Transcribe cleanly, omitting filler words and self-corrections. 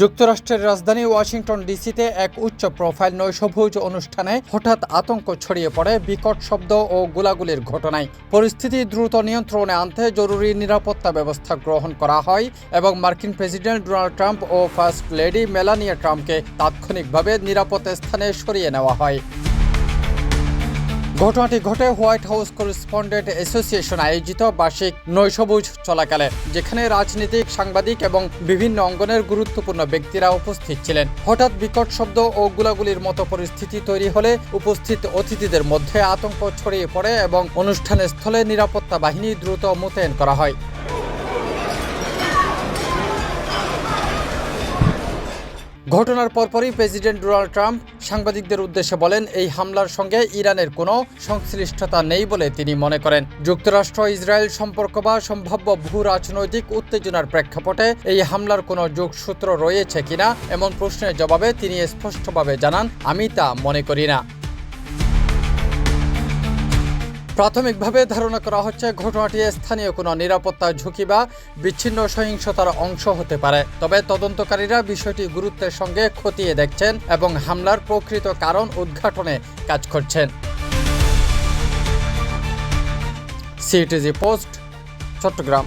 যুক্তরাষ্ট্রের রাজধানী ওয়াশিংটন ডিসিতে এক উচ্চ প্রোফাইল নৈশভোজ অনুষ্ঠানে হঠাৎ আতঙ্ক ছড়িয়ে পড়ে বিকট শব্দ ও গোলাগুলির ঘটনায়। পরিস্থিতি দ্রুত নিয়ন্ত্রণে আনতে জরুরি নিরাপত্তা ব্যবস্থা গ্রহণ করা হয় এবং মার্কিন প্রেসিডেন্ট ডোনাল্ড ট্রাম্প ও ফার্স্ট লেডি মেলানিয়া ট্রাম্পকে তাৎক্ষণিকভাবে নিরাপদ স্থানে সরিয়ে নেওয়া হয়। ঘটনাটি ঘটে হোয়াইট হাউস করেসপন্ডেন্ট অ্যাসোসিয়েশন আয়োজিত বার্ষিক নৈশভোজ চলাকালে, যেখানে রাজনীতিক, সাংবাদিক এবং বিভিন্ন অঙ্গনের গুরুত্বপূর্ণ ব্যক্তিরা উপস্থিত ছিলেন। হঠাৎ বিকট শব্দ ও গোলাগুলির মতো পরিস্থিতি তৈরি হলে উপস্থিত অতিথিদের মধ্যে আতঙ্ক ছড়িয়ে পড়ে এবং অনুষ্ঠানের স্থলে নিরাপত্তা বাহিনী দ্রুত মোতায়েন করা হয়। ঘটনার পরপরই প্রেসিডেন্ট ডোনাল্ড ট্রাম্প সাংবাদিকদের উদ্দেশ্যে বলেন, এই হামলার সঙ্গে ইরানের কোনো সংশ্লিষ্টতা নেই বলে তিনি মনে করেন। যুক্তরাষ্ট্র ইসরায়েল সম্পর্ক বা সম্ভাব্য ভূ রাজনৈতিক উত্তেজনার প্রেক্ষাপটে এই হামলার কোনো যোগসূত্র রয়েছে কিনা এমন প্রশ্নের জবাবে তিনি স্পষ্টভাবে জানান, আমি তা মনে করি না। প্রাথমিকভাবে ধারণা করা হচ্ছে ঘটনাটি স্থানীয় কোনো নিরাপত্তা ঝুঁকি বা বিচ্ছিন্ন সহিংসতার অংশ হতে পারে। তবে তদন্তকারীরা বিষয়টি গুরুত্বের সঙ্গে খতিয়ে দেখছেন এবং হামলার প্রকৃত কারণ উদ্ঘাটনে কাজ করছেন। CTG post, Chittagong.